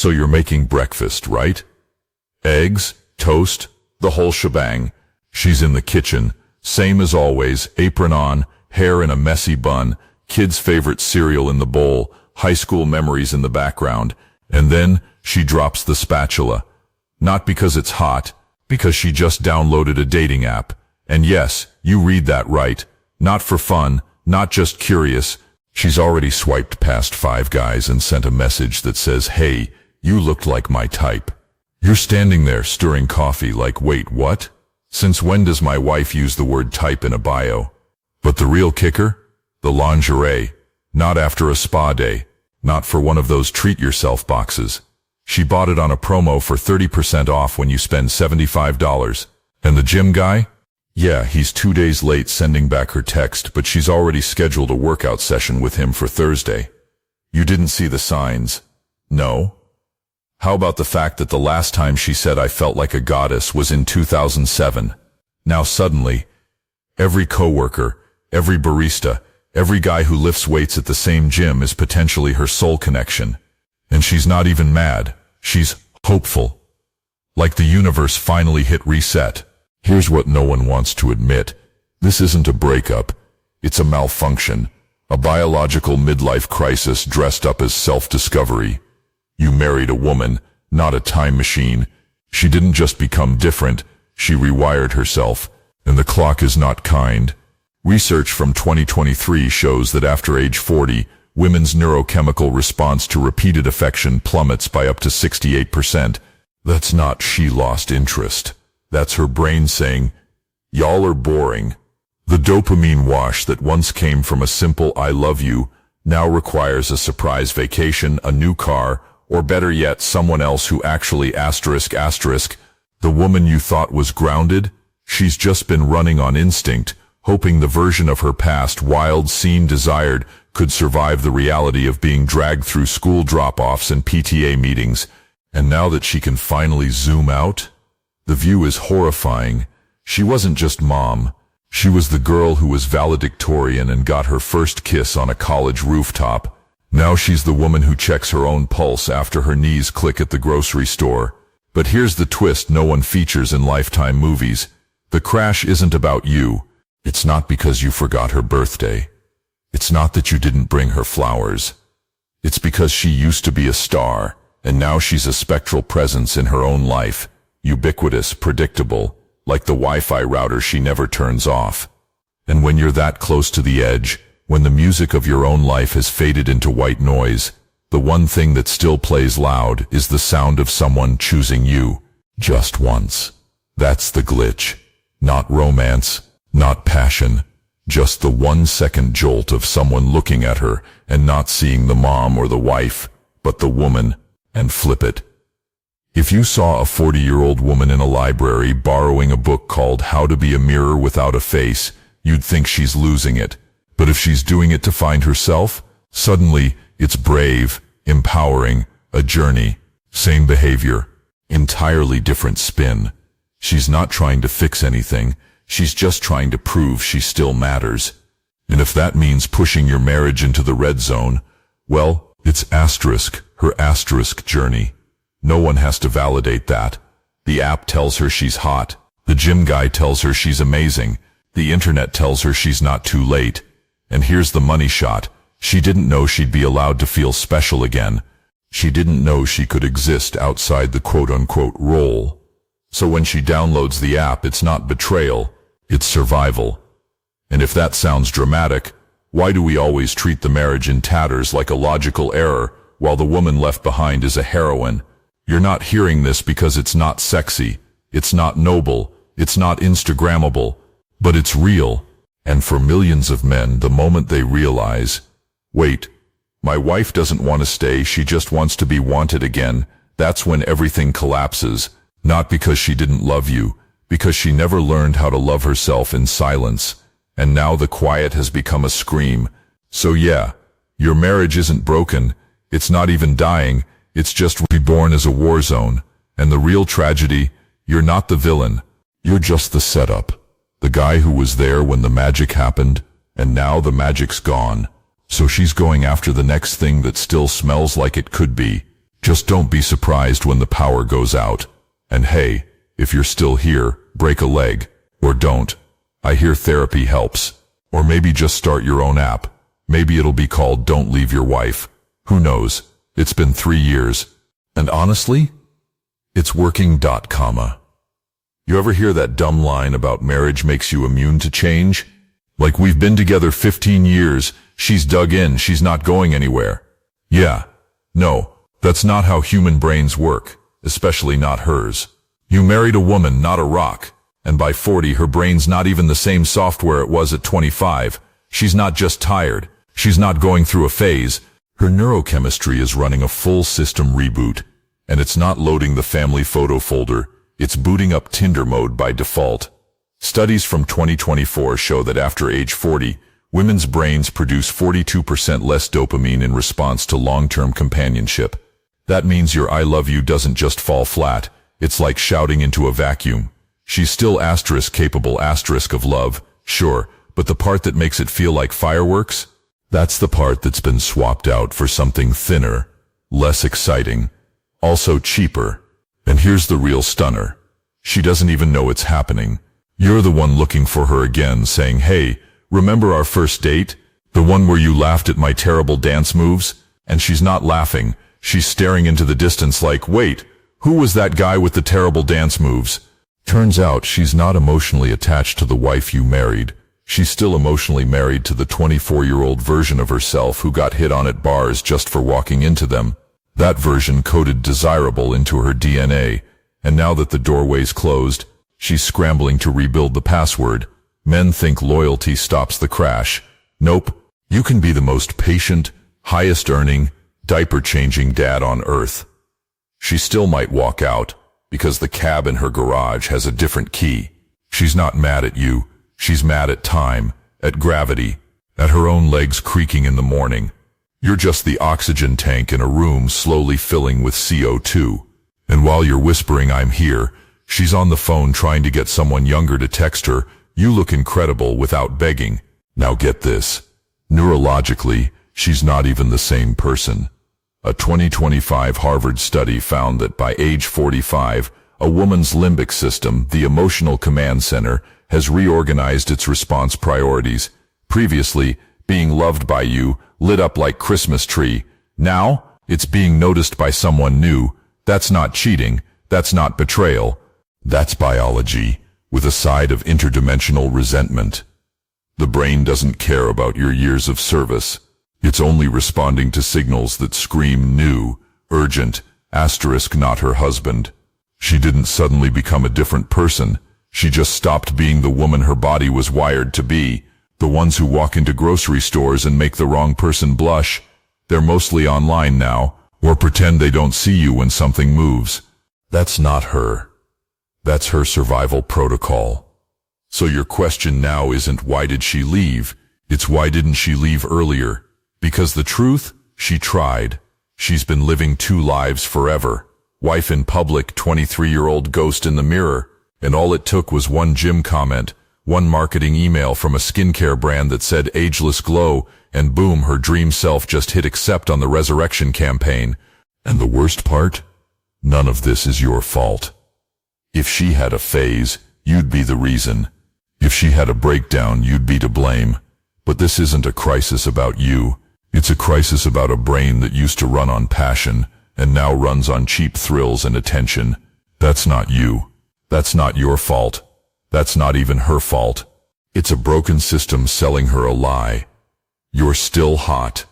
So you're making breakfast, right? Eggs, toast, the whole shebang. She's in the kitchen, same as always, apron on, hair in a messy bun, kid's favorite cereal in the bowl, high school memories in the background, and then she drops the spatula. Not because it's hot, because she just downloaded a dating app. And yes, you read that right. Not for fun, not just curious. She's already swiped past 5 guys and sent a message that says, "Hey, you looked like my type." You're standing there stirring coffee like, wait, what? Since when does my wife use the word type in a bio? But the real kicker? The lingerie. Not after a spa day. Not for one of those treat-yourself boxes. She bought it on a promo for 30% off when you spend $75. And the gym guy? Yeah, he's 2 days late sending back her text, but she's already scheduled a workout session with him for Thursday. You didn't see the signs. No? How about the fact that the last time she said I felt like a goddess was in 2007? Now suddenly, every coworker, every barista, every guy who lifts weights at the same gym is potentially her soul connection. And she's not even mad. She's hopeful. Like the universe finally hit reset. Here's what no one wants to admit. This isn't a breakup. It's a malfunction. A biological midlife crisis dressed up as self-discovery. You married a woman, not a time machine. She didn't just become different, she rewired herself. And the clock is not kind. Research from 2023 shows that after age 40, women's neurochemical response to repeated affection plummets by up to 68%. That's not she lost interest. That's her brain saying, y'all are boring. The dopamine wash that once came from a simple I love you now requires a surprise vacation, a new car, or better yet, someone else who actually ***. The woman you thought was grounded? She's just been running on instinct, hoping the version of her past, wild, seen, desired, could survive the reality of being dragged through school drop-offs and PTA meetings. And now that she can finally zoom out, the view is horrifying. She wasn't just mom. She was the girl who was valedictorian and got her first kiss on a college rooftop. Now she's the woman who checks her own pulse after her knees click at the grocery store. But here's the twist no one features in Lifetime movies. The crash isn't about you. It's not because you forgot her birthday. It's not that you didn't bring her flowers. It's because she used to be a star, and now she's a spectral presence in her own life. Ubiquitous, predictable, like the Wi-Fi router she never turns off. And when you're that close to the edge, when the music of your own life has faded into white noise, the one thing that still plays loud is the sound of someone choosing you, just once. That's the glitch. Not romance, not passion, just the 1-second jolt of someone looking at her and not seeing the mom or the wife, but the woman, and flip it. If you saw a 40-year-old woman in a library borrowing a book called How to Be a Mirror Without a Face, you'd think she's losing it. But if she's doing it to find herself, suddenly it's brave, empowering, a journey. Same behavior, entirely different spin. She's not trying to fix anything, she's just trying to prove she still matters. And if that means pushing your marriage into the red zone, well, it's her asterisk journey. No one has to validate that. The app tells her she's hot. The gym guy tells her she's amazing. The internet tells her she's not too late. And here's the money shot. She didn't know she'd be allowed to feel special again. She didn't know she could exist outside the quote-unquote role. So when she downloads the app, it's not betrayal, it's survival. And if that sounds dramatic, why do we always treat the marriage in tatters like a logical error, while the woman left behind is a heroine? You're not hearing this because it's not sexy, it's not noble, it's not Instagrammable, but it's real. And for millions of men, the moment they realize, wait, my wife doesn't want to stay, she just wants to be wanted again, that's when everything collapses. Not because she didn't love you, because she never learned how to love herself in silence. And now the quiet has become a scream. So yeah, your marriage isn't broken, it's not even dying, it's just reborn as a war zone. And the real tragedy, you're not the villain, you're just the setup. The guy who was there when the magic happened, and now the magic's gone. So she's going after the next thing that still smells like it could be. Just don't be surprised when the power goes out. And hey, if you're still here, break a leg. Or don't. I hear therapy helps. Or maybe just start your own app. Maybe it'll be called Don't Leave Your Wife. Who knows? It's been 3 years. And honestly, it's working. You ever hear that dumb line about marriage makes you immune to change? Like, we've been together 15 years, she's dug in, she's not going anywhere. Yeah. No, that's not how human brains work, especially not hers. You married a woman, not a rock. And by 40, her brain's not even the same software it was at 25. She's not just tired. She's not going through a phase. Her neurochemistry is running a full system reboot. And it's not loading the family photo folder. It's booting up Tinder mode by default. Studies from 2024 show that after age 40, women's brains produce 42% less dopamine in response to long-term companionship. That means your I love you doesn't just fall flat. It's like shouting into a vacuum. She's still capable of love, sure, but the part that makes it feel like fireworks? That's the part that's been swapped out for something thinner, less exciting, also cheaper. And here's the real stunner. She doesn't even know it's happening. You're the one looking for her again, saying, hey, remember our first date? The one where you laughed at my terrible dance moves? And she's not laughing. She's staring into the distance like, wait, who was that guy with the terrible dance moves? Turns out she's not emotionally attached to the wife you married. She's still emotionally married to the 24-year-old version of herself who got hit on at bars just for walking into them. That version coded desirable into her DNA, and now that the doorway's closed, she's scrambling to rebuild the password. Men think loyalty stops the crash. Nope. You can be the most patient, highest-earning, diaper-changing dad on earth. She still might walk out, because the cab in her garage has a different key. She's not mad at you. She's mad at time, at gravity, at her own legs creaking in the morning. You're just the oxygen tank in a room slowly filling with CO2. And while you're whispering, I'm here, she's on the phone trying to get someone younger to text her, you look incredible without begging. Now get this. Neurologically, she's not even the same person. A 2025 Harvard study found that by age 45, a woman's limbic system, the emotional command center, has reorganized its response priorities. Previously, being loved by you lit up like Christmas tree. Now, it's being noticed by someone new. That's not cheating. That's not betrayal. That's biology, with a side of interdimensional resentment. The brain doesn't care about your years of service. It's only responding to signals that scream new, urgent, not her husband. She didn't suddenly become a different person. She just stopped being the woman her body was wired to be. The ones who walk into grocery stores and make the wrong person blush. They're mostly online now, or pretend they don't see you when something moves. That's not her. That's her survival protocol. So your question now isn't why did she leave? It's why didn't she leave earlier? Because the truth, she tried. She's been living 2 lives forever. Wife in public, 23-year-old ghost in the mirror. And all it took was one gym comment, one marketing email from a skincare brand that said ageless glow, and boom, her dream self just hit accept on the resurrection campaign. And the worst part? None of this is your fault. If she had a phase, you'd be the reason. If she had a breakdown, you'd be to blame. But this isn't a crisis about you. It's a crisis about a brain that used to run on passion, and now runs on cheap thrills and attention. That's not you. That's not your fault. That's not even her fault. It's a broken system selling her a lie. You're still hot.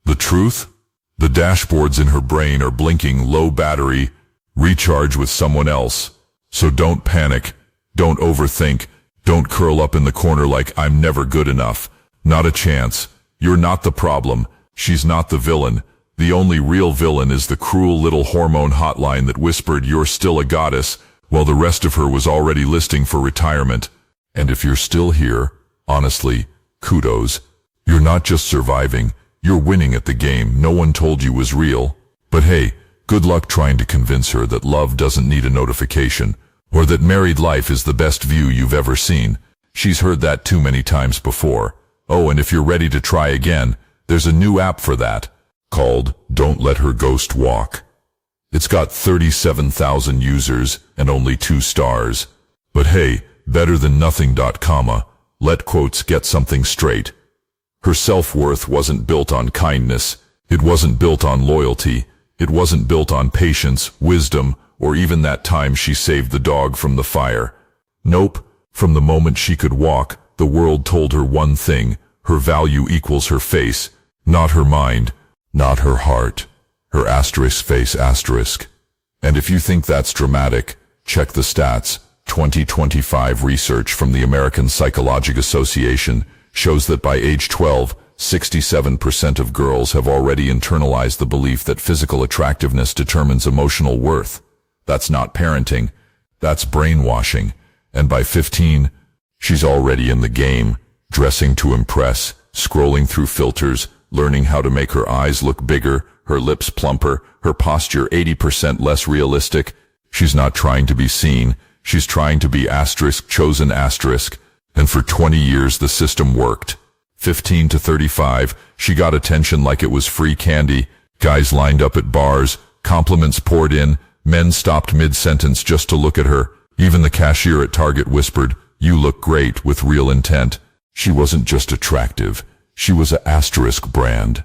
The truth? The dashboards in her brain are blinking low battery, recharge with someone else. So don't panic. Don't overthink. Don't curl up in the corner like I'm never good enough. Not a chance. You're not the problem. She's not the villain. The only real villain is the cruel little hormone hotline that whispered you're still a goddess, while the rest of her was already listing for retirement. And if you're still here, honestly, kudos. You're not just surviving, you're winning at the game no one told you was real. But hey, good luck trying to convince her that love doesn't need a notification, or that married life is the best view you've ever seen. She's heard that too many times before. Oh, and if you're ready to try again, there's a new app for that, called Don't Let Her Ghost Walk. It's got 37,000 users and only 2 stars. But hey, better than nothing. Comma. Let quotes get something straight. Her self-worth wasn't built on kindness. It wasn't built on loyalty. It wasn't built on patience, wisdom, or even that time she saved the dog from the fire. Nope. From the moment she could walk, the world told her one thing: her value equals her face, not her mind, not her heart. Her asterisk face asterisk. And if you think that's dramatic, check the stats. 2025 research from the American Psychological Association shows that by age 12, 67% of girls have already internalized the belief that physical attractiveness determines emotional worth. That's not parenting. That's brainwashing. And by 15, she's already in the game, dressing to impress, scrolling through filters, learning how to make her eyes look bigger, her lips plumper, her posture 80% less realistic. She's not trying to be seen. She's trying to be asterisk chosen asterisk. And for 20 years the system worked. 15 to 35, she got attention like it was free candy. Guys lined up at bars, compliments poured in, men stopped mid-sentence just to look at her. Even the cashier at Target whispered, "You look great," with real intent. She wasn't just attractive. She was a asterisk brand.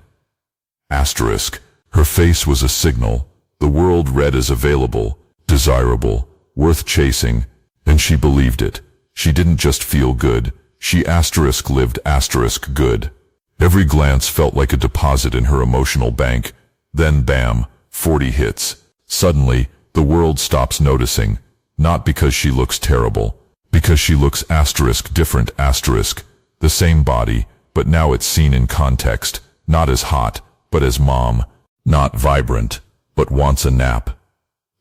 Asterisk. Her face was a signal. The world read as available, desirable, worth chasing, and she believed it. She didn't just feel good. She asterisk lived asterisk good. Every glance felt like a deposit in her emotional bank. Then bam, 40 hits. Suddenly, the world stops noticing. Not because she looks terrible, because she looks asterisk different asterisk. The same body, but now it's seen in context. Not as hot, but as mom. Not vibrant, but wants a nap.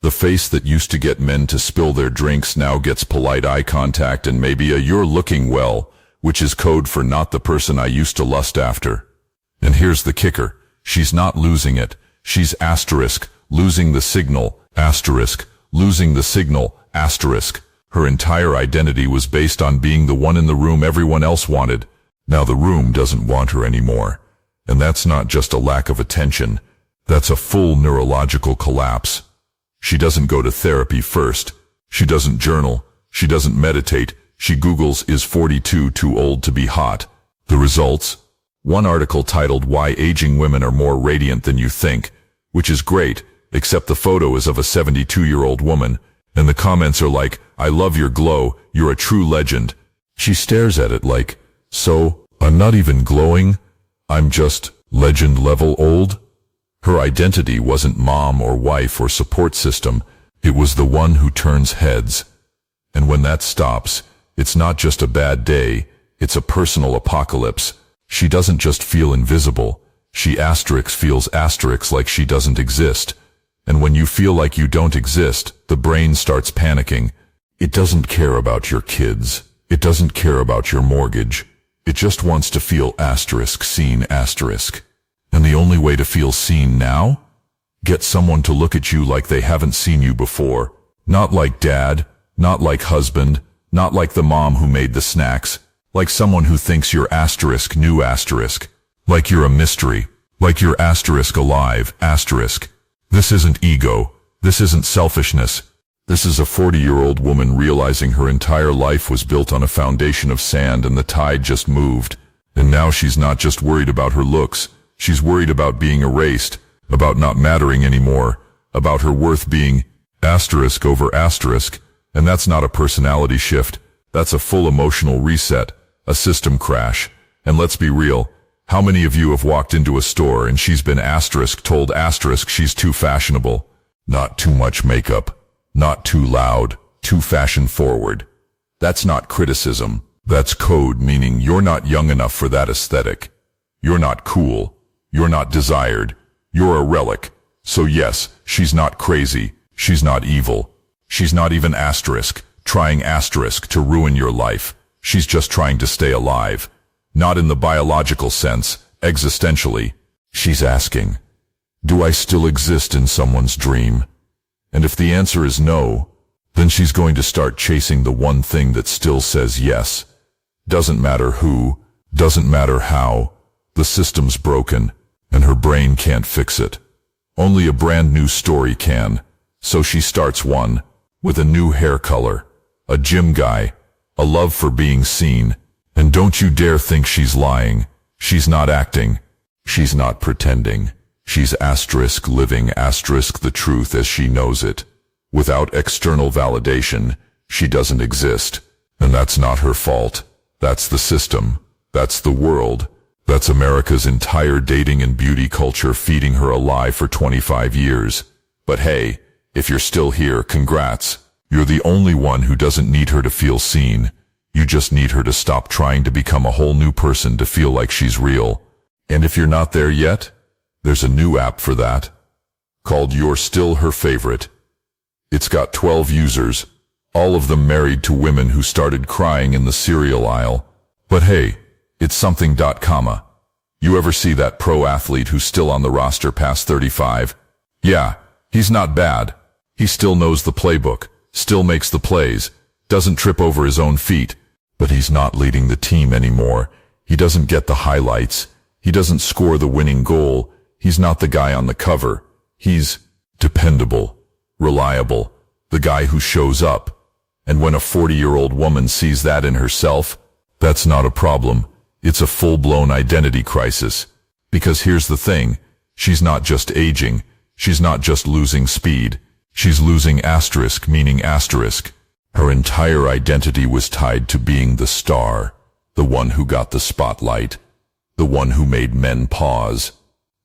The face that used to get men to spill their drinks now gets polite eye contact and maybe a "you're looking well," which is code for "not the person I used to lust after." And here's the kicker. She's not losing it. She's asterisk, losing the signal, asterisk, losing the signal, asterisk. Her entire identity was based on being the one in the room everyone else wanted. Now the room doesn't want her anymore. And that's not just a lack of attention. That's a full neurological collapse. She doesn't go to therapy first. She doesn't journal. She doesn't meditate. She Googles, "Is 42 too old to be hot?" The results? One article titled "Why Aging Women Are More Radiant Than You Think," which is great, except the photo is of a 72-year-old woman, and the comments are like, "I love your glow, you're a true legend." She stares at it like, "So, I'm not even glowing? I'm just legend level old?" Her identity wasn't mom or wife or support system. It was the one who turns heads. And when that stops, it's not just a bad day, it's a personal apocalypse. She doesn't just feel invisible. She asterisk feels asterisk like she doesn't exist. And when you feel like you don't exist, the brain starts panicking. It doesn't care about your kids. It doesn't care about your mortgage. It just wants to feel asterisk seen asterisk. And the only way to feel seen now? Get someone to look at you like they haven't seen you before. Not like dad, not like husband, not like the mom who made the snacks. Like someone who thinks you're asterisk new asterisk. Like you're a mystery. Like you're asterisk alive asterisk. This isn't ego. This isn't selfishness. This is a 40-year-old woman realizing her entire life was built on a foundation of sand and the tide just moved. And now she's not just worried about her looks. She's worried about being erased, about not mattering anymore, about her worth being asterisk over asterisk. And that's not a personality shift. That's a full emotional reset, a system crash. And let's be real. How many of you have walked into a store and she's been asterisk told asterisk she's too fashionable? Not too much makeup. Not too loud. Too fashion forward. That's not criticism. That's code, meaning you're not young enough for that aesthetic. You're not cool. You're not desired. You're a relic. So yes, she's not crazy. She's not evil. She's not even asterisk, trying asterisk to ruin your life. She's just trying to stay alive. Not in the biological sense, existentially. She's asking, do I still exist in someone's dream? And if the answer is no, then she's going to start chasing the one thing that still says yes. Doesn't matter who, doesn't matter how, the system's broken, and her brain can't fix it. Only a brand new story can. So she starts one, with a new hair color, a gym guy, a love for being seen. And don't you dare think she's lying. She's not acting. She's not pretending. She's living the truth as she knows it. Without external validation, she doesn't exist. And that's not her fault. That's the system. That's the world. That's America's entire dating and beauty culture feeding her a lie for 25 years. But hey, if you're still here, congrats. You're the only one who doesn't need her to feel seen. You just need her to stop trying to become a whole new person to feel like she's real. And if you're not there yet, there's a new app for that, called You're Still Her Favorite. It's got 12 users, all of them married to women who started crying in the cereal aisle. But hey, it's something. You ever see that pro athlete who's still on the roster past 35? Yeah, he's not bad. He still knows the playbook, still makes the plays, doesn't trip over his own feet, but he's not leading the team anymore. He doesn't get the highlights. He doesn't score the winning goal. He's not the guy on the cover. He's dependable, reliable, the guy who shows up. And when a 40-year-old woman sees that in herself, that's not a problem. It's a full-blown identity crisis. Because here's the thing, she's not just aging, she's not just losing speed, she's losing meaning asterisk. Her entire identity was tied to being the star, the one who got the spotlight, the one who made men pause.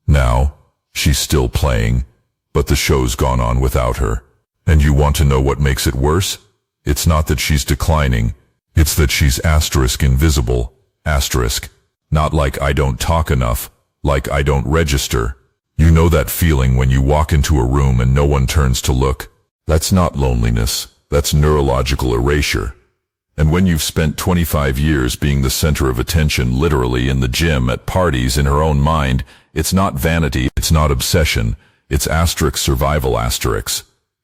Now, she's still playing, but the show's gone on without her. And you want to know what makes it worse? It's not that she's declining, it's that she's invisible. Not like I don't talk enough, like I don't register. You know that feeling when you walk into a room and no one turns to look? That's not loneliness, that's neurological erasure. And when you've spent 25 years being the center of attention, literally in the gym, at parties, in her own mind, it's not vanity, it's not obsession, it's survival.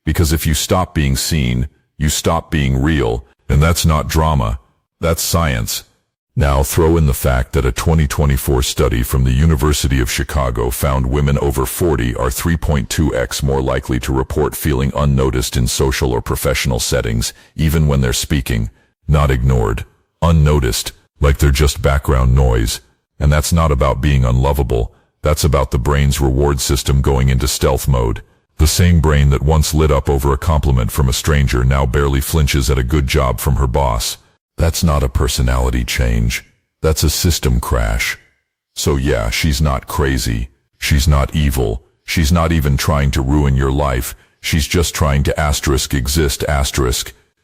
Because if you stop being seen, you stop being real, and that's not drama, that's science. Now throw in the fact that a 2024 study from the University of Chicago found women over 40 are 3.2x more likely to report feeling unnoticed in social or professional settings, even when they're speaking. Not ignored, unnoticed, like they're just background noise. And that's not about being unlovable, that's about the brain's reward system going into stealth mode. The same brain that once lit up over a compliment from a stranger now barely flinches at a good job from her boss. That's not a personality change. That's a system crash. So yeah, she's not crazy. She's not evil. She's not even trying to ruin your life. She's just trying to exist.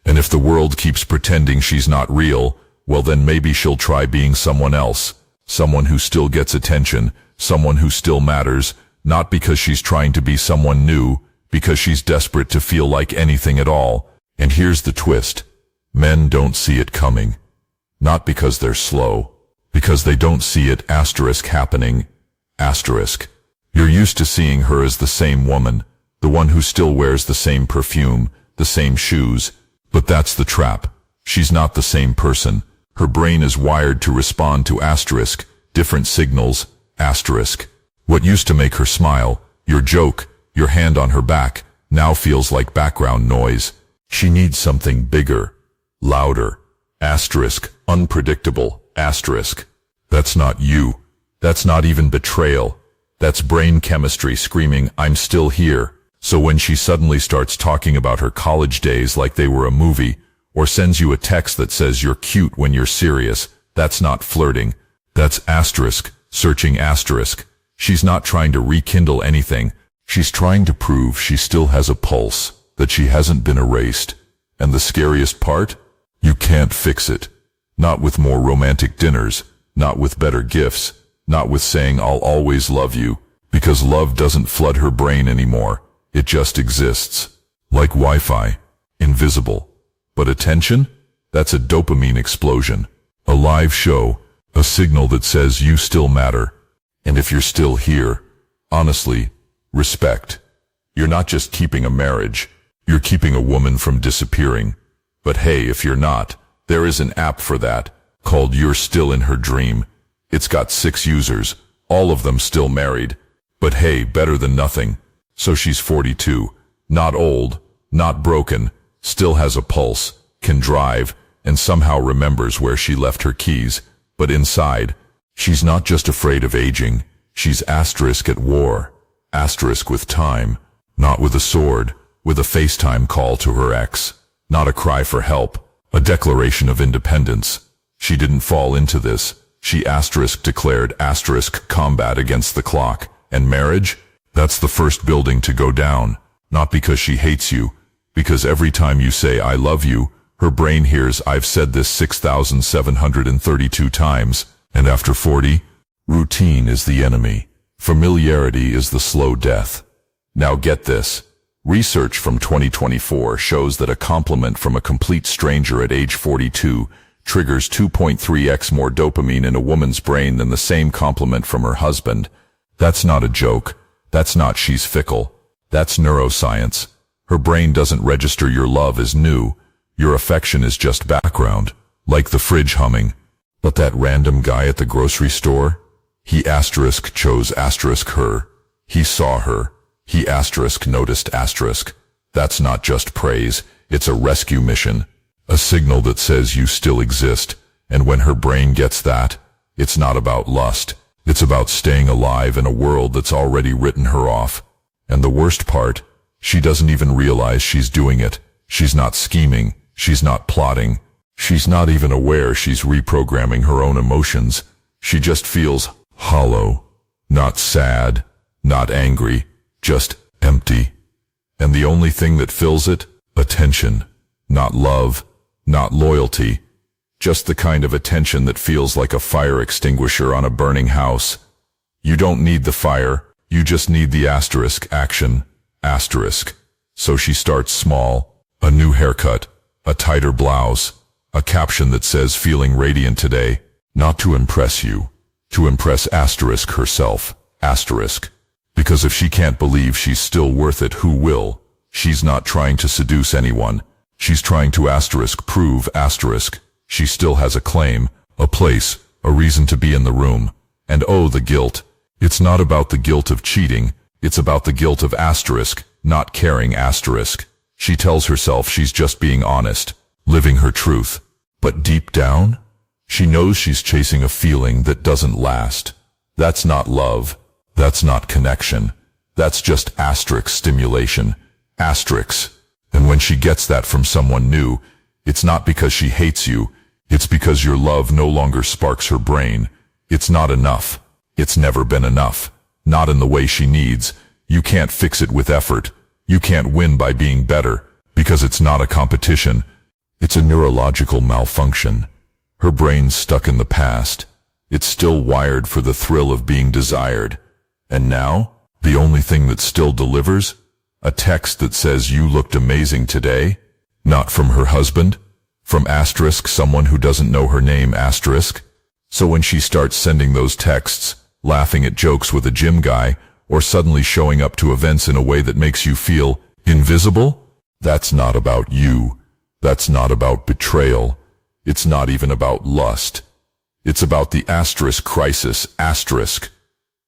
And if the world keeps pretending she's not real, well then maybe she'll try being someone else. Someone who still gets attention. Someone who still matters. Not because she's trying to be someone new, because she's desperate to feel like anything at all. And here's the twist. Men don't see it coming. Not because they're slow. Because they don't see it happening. You're used to seeing her as the same woman, the one who still wears the same perfume, the same shoes. But that's the trap. She's not the same person. Her brain is wired to respond to different signals, What used to make her smile, your joke, your hand on her back, now feels like background noise. She needs something bigger, louder, unpredictable, That's not you. That's not even betrayal. That's brain chemistry screaming, I'm still here. So when she suddenly starts talking about her college days like they were a movie, or sends you a text that says you're cute when you're serious, that's not flirting. That's searching. She's not trying to rekindle anything. She's trying to prove she still has a pulse, that she hasn't been erased. And the scariest part? You can't fix it. Not with more romantic dinners, not with better gifts, not with saying I'll always love you, because love doesn't flood her brain anymore. It just exists. Like Wi-Fi. Invisible. But attention? That's a dopamine explosion. A live show. A signal that says you still matter. And if you're still here, honestly, respect. You're not just keeping a marriage. You're keeping a woman from disappearing. But hey, if you're not, there is an app for that, called You're Still in Her Dream. It's got 6 users, all of them still married. But hey, better than nothing. So she's 42, not old, not broken, still has a pulse, can drive, and somehow remembers where she left her keys. But inside, she's not just afraid of aging, she's asterisk at war, asterisk with time, not with a sword, with a FaceTime call to her ex, not a cry for help, a declaration of independence. She didn't fall into this. She asterisk declared asterisk combat against the clock. And marriage? That's the first building to go down. Not because she hates you, because every time you say I love you, her brain hears I've said this 6,732 times. And after 40, routine is the enemy. Familiarity is the slow death. Now get this. Research from 2024 shows that a compliment from a complete stranger at age 42 triggers 2.3x more dopamine in a woman's brain than the same compliment from her husband. That's not a joke. That's not she's fickle. That's neuroscience. Her brain doesn't register your love as new. Your affection is just background, like the fridge humming. But that random guy at the grocery store? He asterisk chose asterisk her. He saw her. He asterisk noticed asterisk. That's not just praise. It's a rescue mission. A signal that says you still exist. And when her brain gets that, it's not about lust. It's about staying alive in a world that's already written her off. And the worst part, she doesn't even realize she's doing it. She's not scheming. She's not plotting. She's not even aware she's reprogramming her own emotions. She just feels hollow. Not sad. Not angry. Just empty. And the only thing that fills it? Attention. Not love. Not loyalty. Just the kind of attention that feels like a fire extinguisher on a burning house. You don't need the fire, you just need the asterisk action, asterisk. So she starts small, a new haircut, a tighter blouse, a caption that says feeling radiant today, not to impress you, to impress asterisk herself, asterisk. Because if she can't believe she's still worth it, who will? She's not trying to seduce anyone. She's trying to asterisk prove asterisk. She still has a claim, a place, a reason to be in the room. And oh, the guilt. It's not about the guilt of cheating. It's about the guilt of asterisk, not caring asterisk. She tells herself she's just being honest, living her truth. But deep down, she knows she's chasing a feeling that doesn't last. That's not love. That's not connection. That's just asterisk stimulation. Asterisks. And when she gets that from someone new, it's not because she hates you. It's because your love no longer sparks her brain. It's not enough. It's never been enough. Not in the way she needs. You can't fix it with effort. You can't win by being better, because it's not a competition. It's a neurological malfunction. Her brain's stuck in the past. It's still wired for the thrill of being desired. And now, the only thing that still delivers? A text that says you looked amazing today? Not from her husband? From asterisk someone who doesn't know her name asterisk? So when she starts sending those texts, laughing at jokes with a gym guy, or suddenly showing up to events in a way that makes you feel invisible, that's not about you. That's not about betrayal. It's not even about lust. It's about the asterisk crisis asterisk.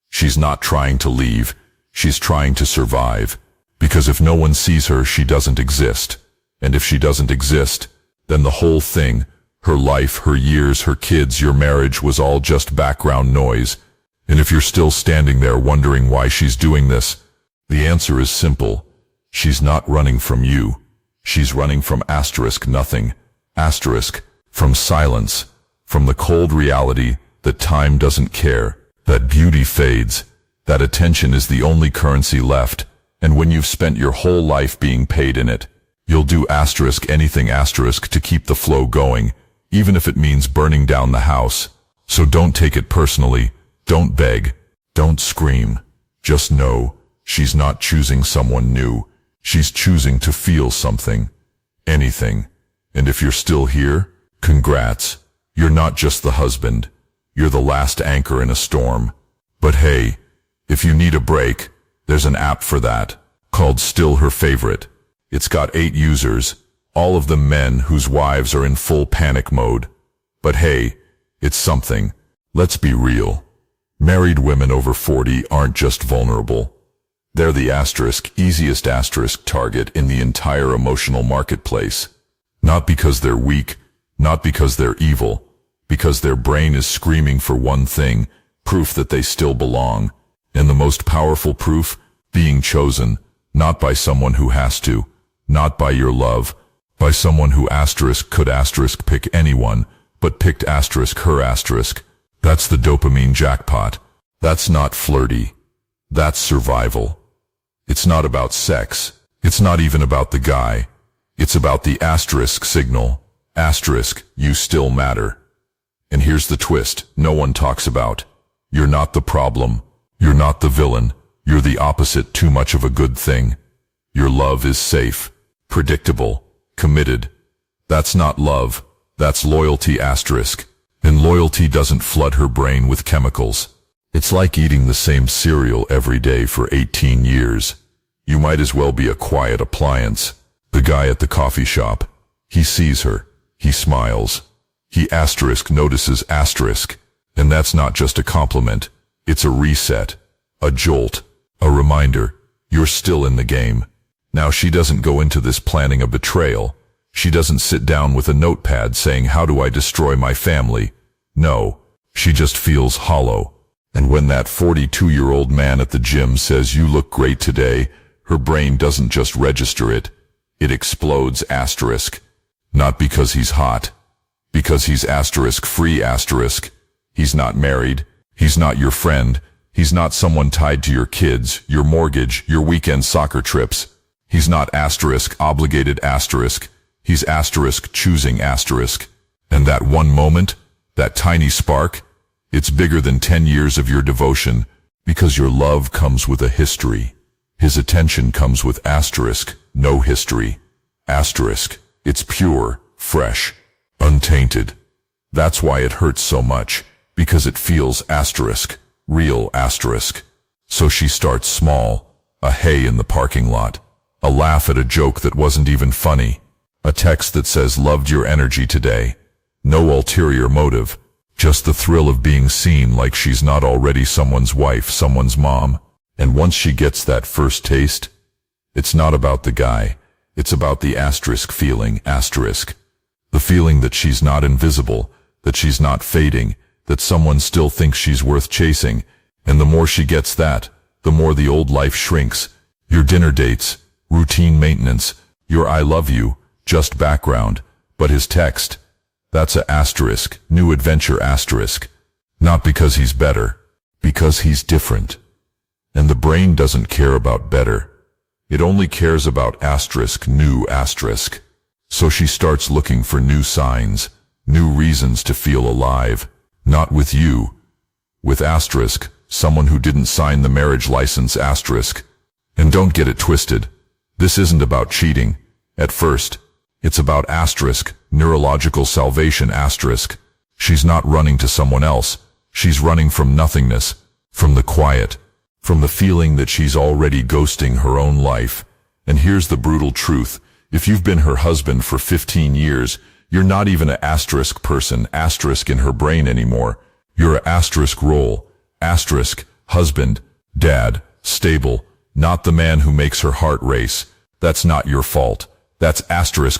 She's not trying to leave. She's trying to survive. Because if no one sees her, she doesn't exist. And if she doesn't exist, then the whole thing, her life, her years, her kids, your marriage was all just background noise. And if you're still standing there wondering why she's doing this, the answer is simple. She's not running from you. She's running from asterisk nothing. Asterisk from silence. From the cold reality that time doesn't care. That beauty fades. That attention is the only currency left. And when you've spent your whole life being paid in it, you'll do asterisk anything asterisk to keep the flow going, even if it means burning down the house. So don't take it personally. Don't beg. Don't scream. Just know, she's not choosing someone new. She's choosing to feel something. Anything. And if you're still here, congrats. You're not just the husband. You're the last anchor in a storm. But hey, if you need a break, there's an app for that, called Still Her Favorite. It's got 8 users, all of them men whose wives are in full panic mode. But hey, it's something. Let's be real. Married women over 40 aren't just vulnerable. They're the easiest target in the entire emotional marketplace. Not because they're weak, not because they're evil, because their brain is screaming for one thing, proof that they still belong. And the most powerful proof, being chosen, not by someone who has to, not by your love, by someone who could pick anyone, but picked her. That's the dopamine jackpot. That's not flirty. That's survival. It's not about sex. It's not even about the guy. It's about the signal. You still matter. And here's the twist no one talks about. You're not the problem. You're not the villain. You're the opposite, too much of a good thing. Your love is safe, predictable, committed. That's not love. That's loyalty. And loyalty doesn't flood her brain with chemicals. It's like eating the same cereal every day for 18 years. You might as well be a quiet appliance. The guy at the coffee shop. He sees her. He smiles. He notices And that's not just a compliment. It's a reset. A jolt. A reminder. You're still in the game. Now she doesn't go into this planning a betrayal. She doesn't sit down with a notepad saying, how do I destroy my family? No. She just feels hollow. And when that 42-year-old man at the gym says you look great today, her brain doesn't just register it. It explodes. Not because he's hot. Because he's free. He's not married. He's not your friend. He's not someone tied to your kids, your mortgage, your weekend soccer trips. He's not obligated. He's choosing. And that one moment, that tiny spark, it's bigger than 10 years of your devotion, because your love comes with a history. His attention comes with no history. It's pure, fresh, untainted. That's why it hurts so much, because it feels real. So she starts small, a hey in the parking lot, a laugh at a joke that wasn't even funny, a text that says loved your energy today. No ulterior motive, just the thrill of being seen like she's not already someone's wife, someone's mom. And once she gets that first taste, it's not about the guy, it's about the feeling. The feeling that she's not invisible, that she's not fading, that someone still thinks she's worth chasing. And the more she gets that, the more the old life shrinks. Your dinner dates, routine maintenance, your I love you, just background. But his text, that's a new adventure. Not because he's better, because he's different. And the brain doesn't care about better. It only cares about new. So she starts looking for new signs, new reasons to feel alive. Not with you. With someone who didn't sign the marriage license. And don't get it twisted. This isn't about cheating. At first, it's about neurological salvation. She's not running to someone else. She's running from nothingness, from the quiet, from the feeling that she's already ghosting her own life. And here's the brutal truth. If you've been her husband for 15 years, you're not even a person, in her brain anymore. You're a role, husband, dad, stable, not the man who makes her heart race. That's not your fault. That's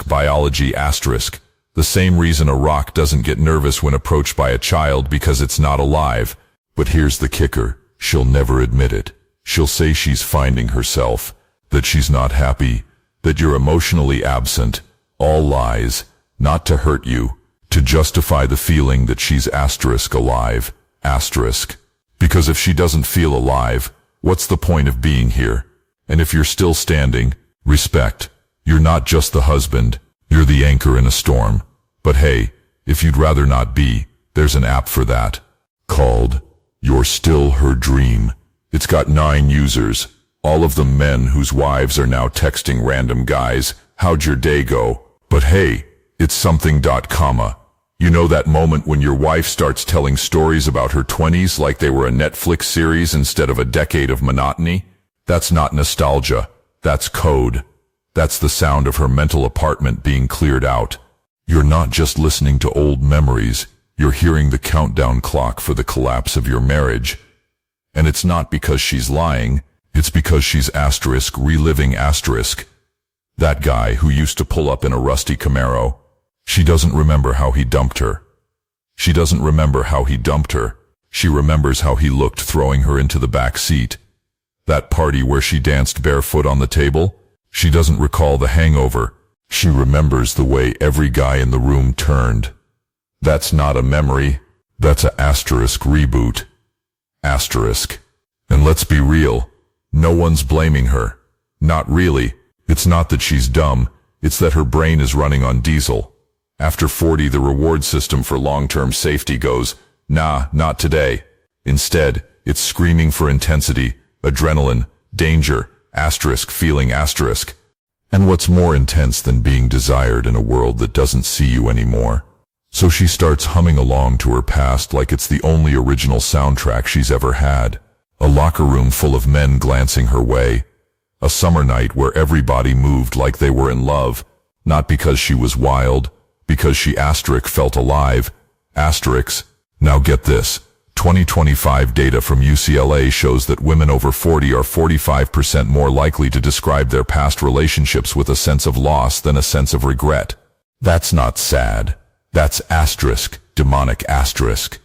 biology. The same reason a rock doesn't get nervous when approached by a child, because it's not alive. But here's the kicker. She'll never admit it. She'll say she's finding herself, that she's not happy, that you're emotionally absent. All lies, not to hurt you, to justify the feeling that she's alive. Because if she doesn't feel alive, what's the point of being here? And if you're still standing, respect. You're not just the husband, you're the anchor in a storm. But hey, if you'd rather not be, there's an app for that. Called You're Still Her Dream. It's got 9 users, all of them men whose wives are now texting random guys, how'd your day go? But hey, it's something. You know that moment when your wife starts telling stories about her 20s like they were a Netflix series instead of a decade of monotony? That's not nostalgia. That's code. That's the sound of her mental apartment being cleared out. You're not just listening to old memories. You're hearing the countdown clock for the collapse of your marriage. And it's not because she's lying. It's because she's asterisk reliving asterisk. That guy who used to pull up in a rusty Camaro. She doesn't remember how he dumped her. She doesn't remember how he dumped her. She remembers how he looked throwing her into the back seat. That party where she danced barefoot on the table. She doesn't recall the hangover. She remembers the way every guy in the room turned. That's not a memory. That's a asterisk reboot. Asterisk. And let's be real. No one's blaming her. Not really. It's not that she's dumb. It's that her brain is running on diesel. After 40, the reward system for long-term safety goes, nah, not today. Instead, it's screaming for intensity, adrenaline, danger, asterisk feeling asterisk. And what's more intense than being desired in a world that doesn't see you anymore? So she starts humming along to her past like it's the only original soundtrack she's ever had. A locker room full of men glancing her way. A summer night where everybody moved like they were in love, not because she was wild, because she asterisk felt alive. Asterisks. Now get this. 2025 data from UCLA shows that women over 40 are 45% more likely to describe their past relationships with a sense of loss than a sense of regret. That's not sad. That's asterisk, demonic asterisk.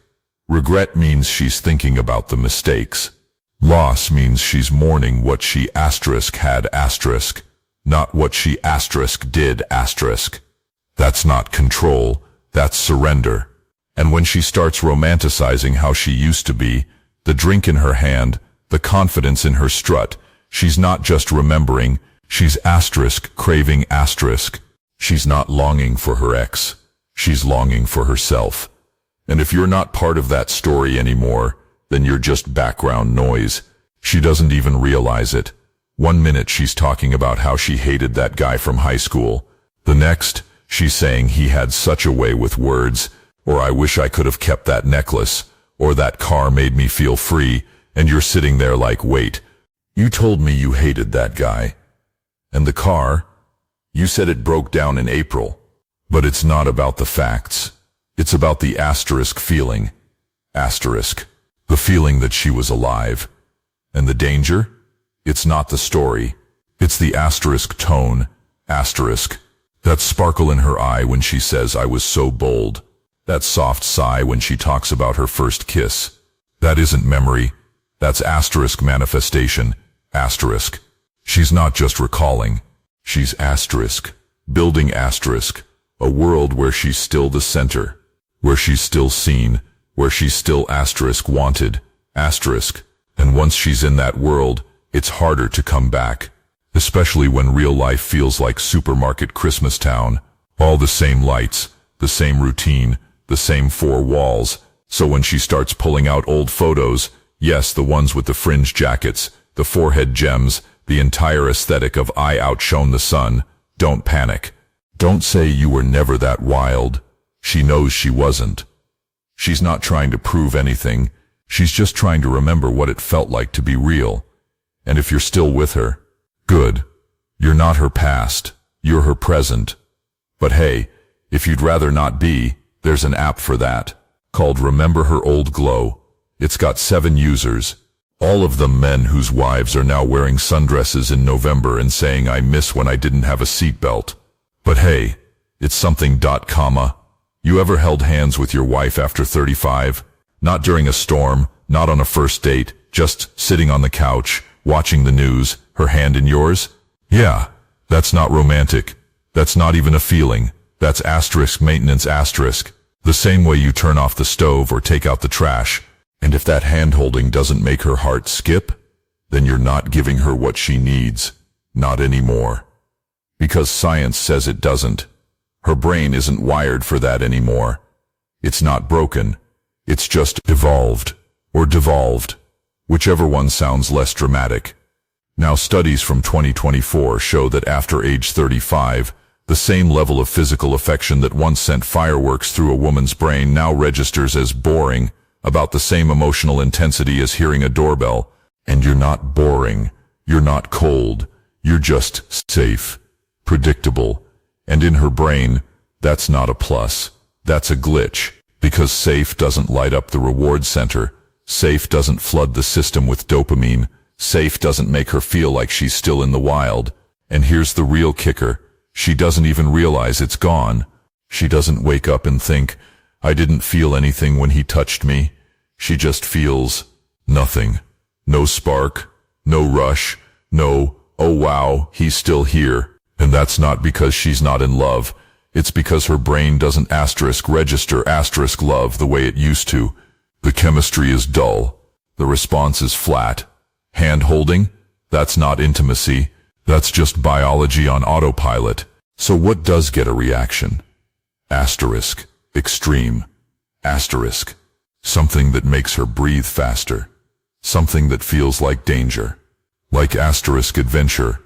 Regret means she's thinking about the mistakes. Loss means she's mourning what she asterisk had asterisk, not what she asterisk did asterisk. That's not control, that's surrender. And when she starts romanticizing how she used to be, the drink in her hand, the confidence in her strut, she's not just remembering, she's asterisk craving asterisk. She's not longing for her ex, she's longing for herself. And if you're not part of that story anymore, then you're just background noise. She doesn't even realize it. 1 minute she's talking about how she hated that guy from high school. The next, she's saying he had such a way with words, or I wish I could have kept that necklace, or that car made me feel free, and you're sitting there like, wait, you told me you hated that guy. And the car? You said it broke down in April. But it's not about the facts. It's about the asterisk feeling. Asterisk. The feeling that she was alive. And the danger? It's not the story. It's the asterisk tone. Asterisk. That sparkle in her eye when she says, I was so bold. That soft sigh when she talks about her first kiss. That isn't memory. That's asterisk manifestation. Asterisk. She's not just recalling. She's asterisk. Building asterisk. A world where she's still the center. Where she's still seen. Where she's still asterisk wanted. Asterisk. And once she's in that world, it's harder to come back. Especially when real life feels like supermarket Christmas town. All the same lights. The same routine. The same four walls. So when she starts pulling out old photos, yes, the ones with the fringe jackets, the forehead gems, the entire aesthetic of I outshone the sun, don't panic. Don't say you were never that wild. She knows she wasn't. She's not trying to prove anything. She's just trying to remember what it felt like to be real. And if you're still with her, good. You're not her past. You're her present. But hey, if you'd rather not be, there's an app for that, called Remember Her Old Glow. It's got 7 users, all of them men whose wives are now wearing sundresses in November and saying I miss when I didn't have a seatbelt. But hey, it's something. Comma. You ever held hands with your wife after 35? Not during a storm, not on a first date, just sitting on the couch, watching the news, her hand in yours? Yeah, that's not romantic. That's not even a feeling. That's asterisk maintenance asterisk. The same way you turn off the stove or take out the trash. And if that hand-holding doesn't make her heart skip, then you're not giving her what she needs. Not anymore. Because science says it doesn't. Her brain isn't wired for that anymore. It's not broken. It's just evolved. Or devolved. Whichever one sounds less dramatic. Now studies from 2024 show that after age 35, the same level of physical affection that once sent fireworks through a woman's brain now registers as boring, about the same emotional intensity as hearing a doorbell. And you're not boring. You're not cold. You're just safe. Predictable. And in her brain, that's not a plus. That's a glitch. Because safe doesn't light up the reward center. Safe doesn't flood the system with dopamine. Safe doesn't make her feel like she's still in the wild. And here's the real kicker. She doesn't even realize it's gone. She doesn't wake up and think, I didn't feel anything when he touched me. She just feels nothing. No spark, no rush, no, oh wow, he's still here. And that's not because she's not in love. It's because her brain doesn't register love the way it used to. The chemistry is dull. The response is flat. Hand-holding? That's not intimacy. That's just biology on autopilot. So what does get a reaction? Asterisk. Extreme. Asterisk. Something that makes her breathe faster. Something that feels like danger. Like asterisk adventure.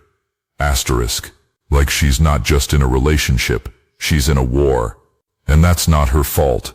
Asterisk. Like she's not just in a relationship, she's in a war. And that's not her fault.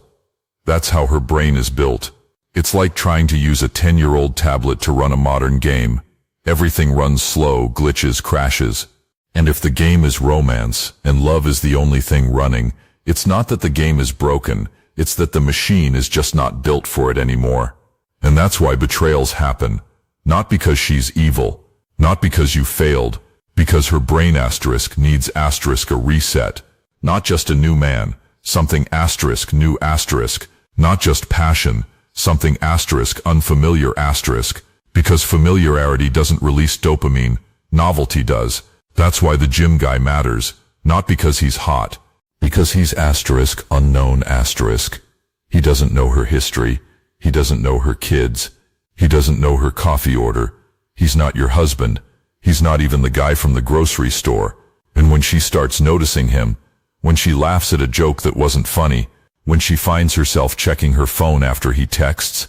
That's how her brain is built. It's like trying to use a 10-year-old tablet to run a modern game. Everything runs slow, glitches, crashes. And if the game is romance, and love is the only thing running, it's not that the game is broken, it's that the machine is just not built for it anymore. And that's why betrayals happen. Not because she's evil, not because you failed, because her brain asterisk needs asterisk a reset. Not just a new man, something asterisk new asterisk, not just passion, something asterisk unfamiliar asterisk, because familiarity doesn't release dopamine, novelty does. That's why the gym guy matters, not because he's hot, because he's asterisk unknown asterisk. He doesn't know her history, he doesn't know her kids, he doesn't know her coffee order, he's not your husband, he's not even the guy from the grocery store. And when she starts noticing him, when she laughs at a joke that wasn't funny, when she finds herself checking her phone after he texts,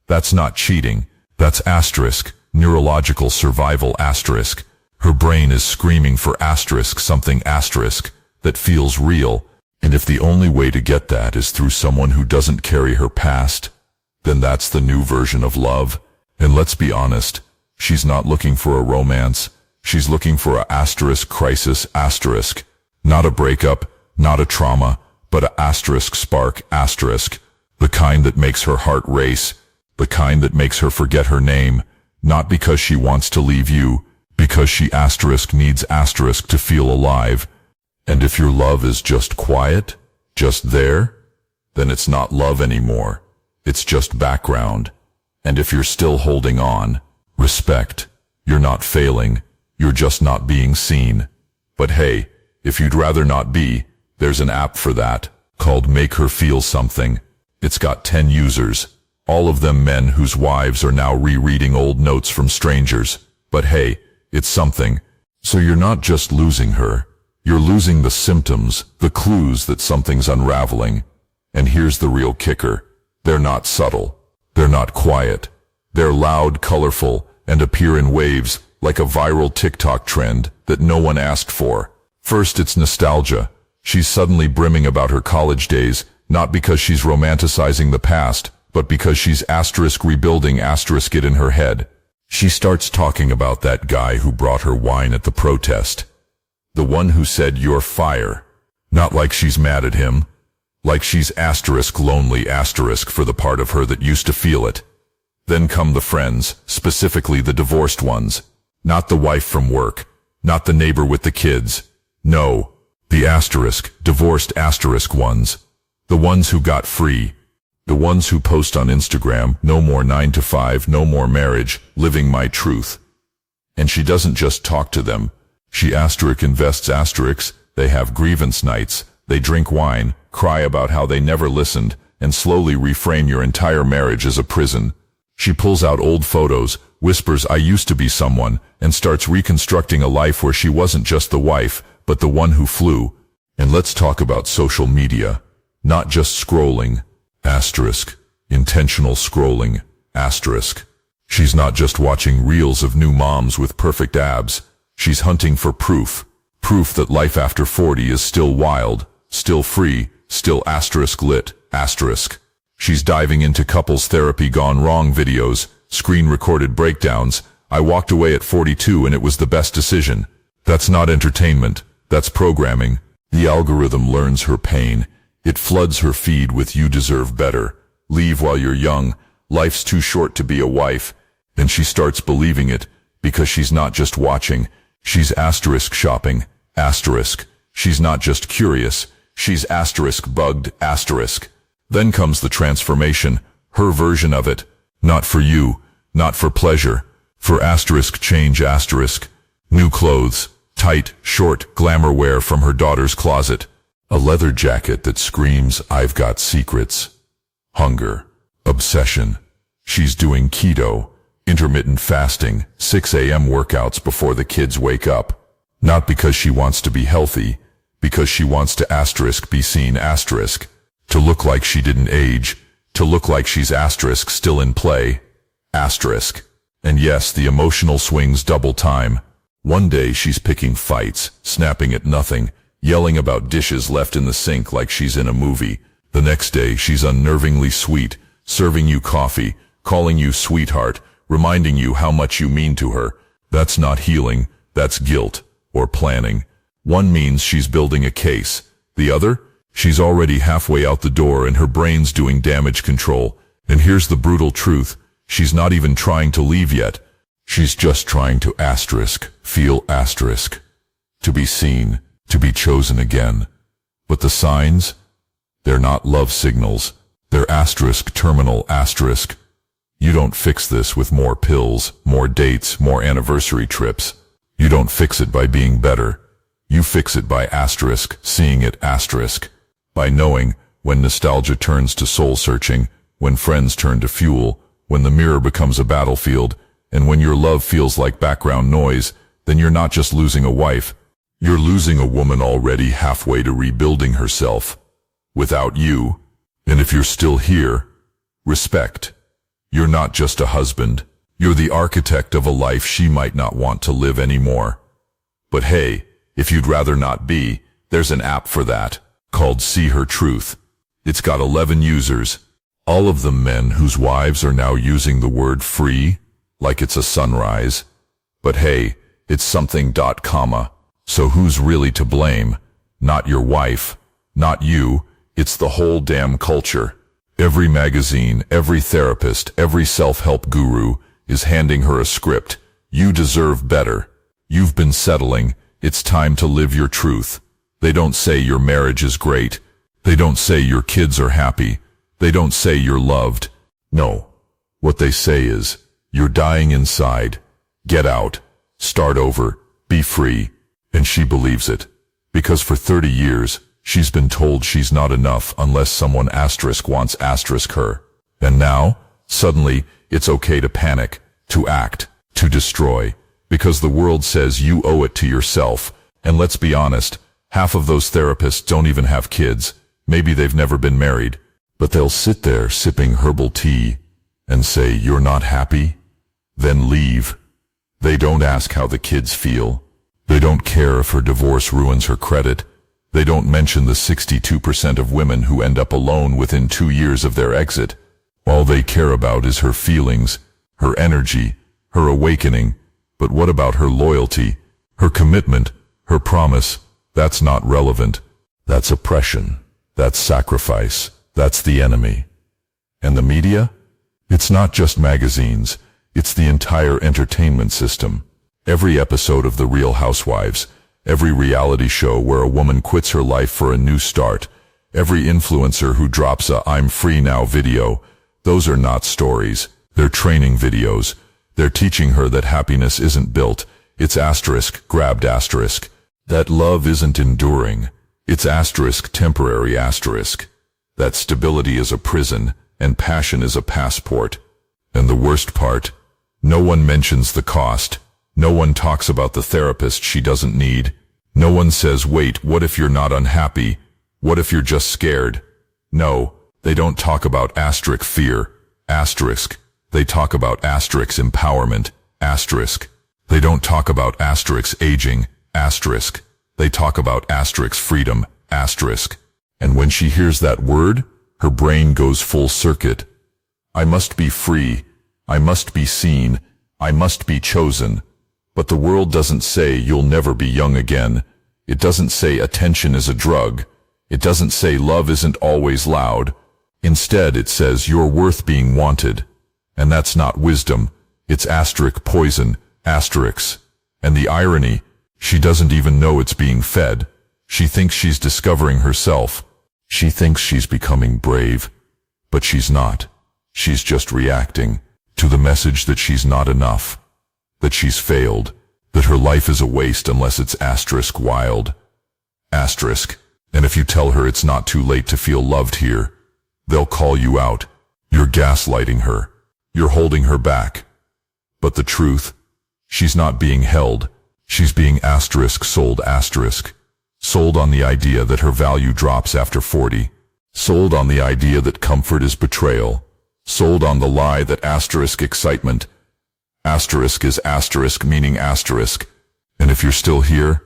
that's not cheating, that's asterisk, neurological survival asterisk. Her brain is screaming for asterisk something asterisk that feels real, and if the only way to get that is through someone who doesn't carry her past, then that's the new version of love. And let's be honest, she's not looking for a romance, she's looking for a asterisk crisis asterisk. Not a breakup, not a trauma, but a asterisk spark asterisk. The kind that makes her heart race, the kind that makes her forget her name, not because she wants to leave you, because she asterisk needs asterisk to feel alive. And if your love is just quiet, just there, then it's not love anymore. It's just background. And if you're still holding on, respect. You're not failing. You're just not being seen. But hey, if you'd rather not be, there's an app for that, called Make Her Feel Something. It's got 10 users, all of them men whose wives are now rereading old notes from strangers. But hey, it's something. So you're not just losing her. You're losing the symptoms, the clues that something's unraveling. And here's the real kicker. They're not subtle. They're not quiet. They're loud, colorful, and appear in waves like a viral TikTok trend that no one asked for. First, it's nostalgia. She's suddenly brimming about her college days, not because she's romanticizing the past, but because she's asterisk rebuilding asterisk it in her head. She starts talking about that guy who brought her wine at the protest. The one who said, "You're fire." Not like she's mad at him. Like she's asterisk lonely asterisk for the part of her that used to feel it. Then come the friends, specifically the divorced ones. Not the wife from work. Not the neighbor with the kids. No, the asterisk, divorced asterisk ones. The ones who got free. The ones who post on Instagram, no more 9 to 5, no more marriage, living my truth. And she doesn't just talk to them. She asterisk invests asterisks, they have grievance nights, they drink wine, cry about how they never listened, and slowly reframe your entire marriage as a prison. She pulls out old photos, whispers "I used to be someone," and starts reconstructing a life where she wasn't just the wife, but the one who flew. And let's talk about social media. Not just scrolling. Asterisk. Intentional scrolling. Asterisk. She's not just watching reels of new moms with perfect abs. She's hunting for proof. Proof that life after 40 is still wild, still free, still asterisk lit, asterisk. She's diving into couples therapy gone wrong videos, screen-recorded breakdowns. "I walked away at 42 and it was the best decision." That's not entertainment. That's programming. The algorithm learns her pain. It floods her feed with "you deserve better," "leave while you're young," "life's too short to be a wife." And she starts believing it, because she's not just watching, she's asterisk shopping, asterisk. She's not just curious, she's asterisk bugged, asterisk. Then comes the transformation, her version of it. Not for you, not for pleasure, for asterisk change asterisk. New clothes, tight, short, glamour wear from her daughter's closet. A leather jacket that screams, I've got secrets. Hunger, obsession. She's doing keto, intermittent fasting, 6 a.m. workouts before the kids wake up. Not because she wants to be healthy, because she wants to asterisk be seen asterisk. To look like she didn't age, to look like she's asterisk still in play, asterisk. And yes, the emotional swings double time. One day she's picking fights, snapping at nothing, yelling about dishes left in the sink like she's in a movie. The next day she's unnervingly sweet, serving you coffee, calling you sweetheart, reminding you how much you mean to her. That's not healing, that's guilt, or planning. One means she's building a case. The other? She's already halfway out the door and her brain's doing damage control. And here's the brutal truth. She's not even trying to leave yet. She's just trying to asterisk, feel asterisk. To be seen, to be chosen again. But the signs? They're not love signals. They're asterisk terminal asterisk. You don't fix this with more pills, more dates, more anniversary trips. You don't fix it by being better. You fix it by asterisk, seeing it asterisk. By knowing when nostalgia turns to soul searching, when friends turn to fuel, when the mirror becomes a battlefield, and when your love feels like background noise, then you're not just losing a wife. You're losing a woman already halfway to rebuilding herself. Without you. And if you're still here, respect. You're not just a husband. You're the architect of a life she might not want to live anymore. But hey, if you'd rather not be, there's an app for that, called See Her Truth. It's got 11 users, all of them men whose wives are now using the word free, like it's a sunrise. But hey, it's something ... So who's really to blame? Not your wife, not you, it's the whole damn culture. Every magazine, every therapist, every self-help guru is handing her a script. You deserve better. You've been settling. It's time to live your truth. They don't say your marriage is great. They don't say your kids are happy. They don't say you're loved. No. What they say is, you're dying inside. Get out. Start over. Be free. And she believes it. Because for 30 years, she's been told she's not enough unless someone asterisk wants asterisk her. And now, suddenly, it's okay to panic, to act, to destroy. Because the world says you owe it to yourself. And let's be honest, half of those therapists don't even have kids. Maybe they've never been married. But they'll sit there sipping herbal tea and say, you're not happy? Then leave. They don't ask how the kids feel. They don't care if her divorce ruins her credit. They don't mention the 62% of women who end up alone within 2 years of their exit. All they care about is her feelings, her energy, her awakening. But what about her loyalty, her commitment, her promise? That's not relevant. That's oppression. That's sacrifice. That's the enemy. And the media? It's not just magazines. It's the entire entertainment system. Every episode of The Real Housewives, every reality show where a woman quits her life for a new start, every influencer who drops a "I'm free now" video, those are not stories. They're training videos. They're teaching her that happiness isn't built. It's asterisk, grabbed asterisk. That love isn't enduring. It's asterisk, temporary asterisk. That stability is a prison, and passion is a passport. And the worst part, no one mentions the cost. No one talks about the therapist she doesn't need. No one says, wait, what if you're not unhappy? What if you're just scared? No, they don't talk about asterisk fear, asterisk. They talk about asterisk empowerment, asterisk. They don't talk about asterisk aging, asterisk. They talk about asterisk freedom, asterisk. And when she hears that word, her brain goes full circuit. I must be free. I must be seen. I must be chosen. But the world doesn't say you'll never be young again. It doesn't say attention is a drug. It doesn't say love isn't always loud. Instead, it says you're worth being wanted. And that's not wisdom. It's asterisk poison, asterisks. And the irony, she doesn't even know it's being fed. She thinks she's discovering herself. She thinks she's becoming brave. But she's not. She's just reacting to the message that she's not enough, that she's failed, that her life is a waste unless it's asterisk wild. Asterisk. And if you tell her it's not too late to feel loved here, they'll call you out. You're gaslighting her. You're holding her back. But the truth, she's not being held. She's being asterisk sold asterisk. Sold on the idea that her value drops after 40. Sold on the idea that comfort is betrayal. Sold on the lie that asterisk excitement. Asterisk is asterisk meaning asterisk. And if you're still here,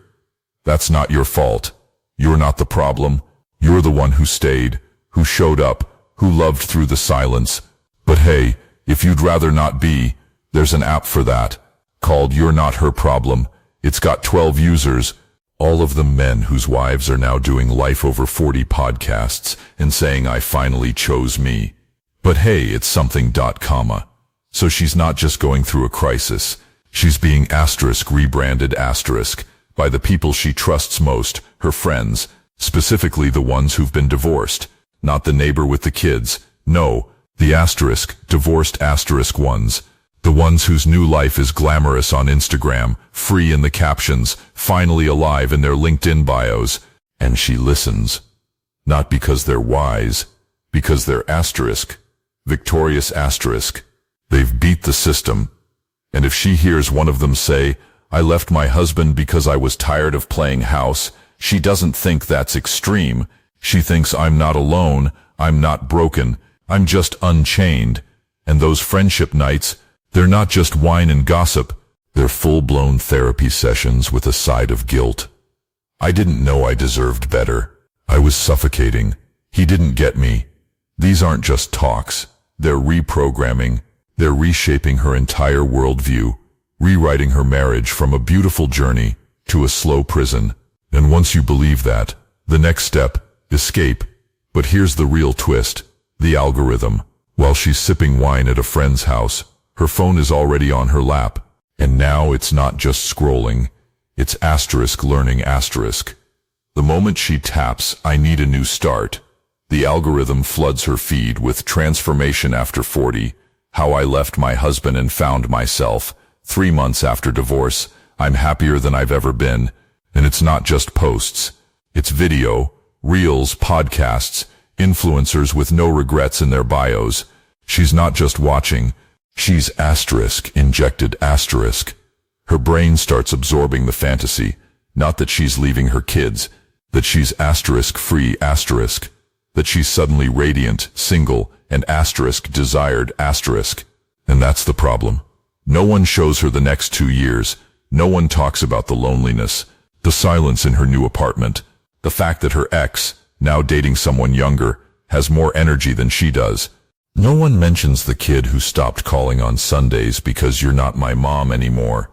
that's not your fault. You're not the problem. You're the one who stayed, who showed up, who loved through the silence. But hey, if you'd rather not be, there's an app for that, called You're Not Her Problem. It's got 12 users, all of them men whose wives are now doing Life Over 40 podcasts and saying I finally chose me. But hey, it's something ... So she's not just going through a crisis. She's being asterisk rebranded asterisk by the people she trusts most, her friends, specifically the ones who've been divorced, not the neighbor with the kids. No, the asterisk, divorced asterisk ones. The ones whose new life is glamorous on Instagram, free in the captions, finally alive in their LinkedIn bios. And she listens. Not because they're wise, because they're asterisk, victorious asterisk. They've beat the system. And if she hears one of them say, I left my husband because I was tired of playing house, she doesn't think that's extreme. She thinks I'm not alone, I'm not broken, I'm just unchained. And those friendship nights, they're not just wine and gossip, they're full-blown therapy sessions with a side of guilt. I didn't know I deserved better. I was suffocating. He didn't get me. These aren't just talks. They're reprogramming. They're reshaping her entire worldview, rewriting her marriage from a beautiful journey to a slow prison. And once you believe that, the next step, escape. But here's the real twist, the algorithm. While she's sipping wine at a friend's house, her phone is already on her lap. And now it's not just scrolling, it's asterisk learning asterisk. The moment she taps, I need a new start, the algorithm floods her feed with transformation after 40, how I left my husband and found myself, 3 months after divorce, I'm happier than I've ever been. And it's not just posts, it's video, reels, podcasts, influencers with no regrets in their bios. She's not just watching, she's asterisk injected asterisk. Her brain starts absorbing the fantasy, not that she's leaving her kids, that she's asterisk free asterisk, that she's suddenly radiant, single, and asterisk desired asterisk. And that's the problem. No one shows her the next 2 years. No one talks about the loneliness, the silence in her new apartment, the fact that her ex, now dating someone younger, has more energy than she does. No one mentions the kid who stopped calling on Sundays because you're not my mom anymore,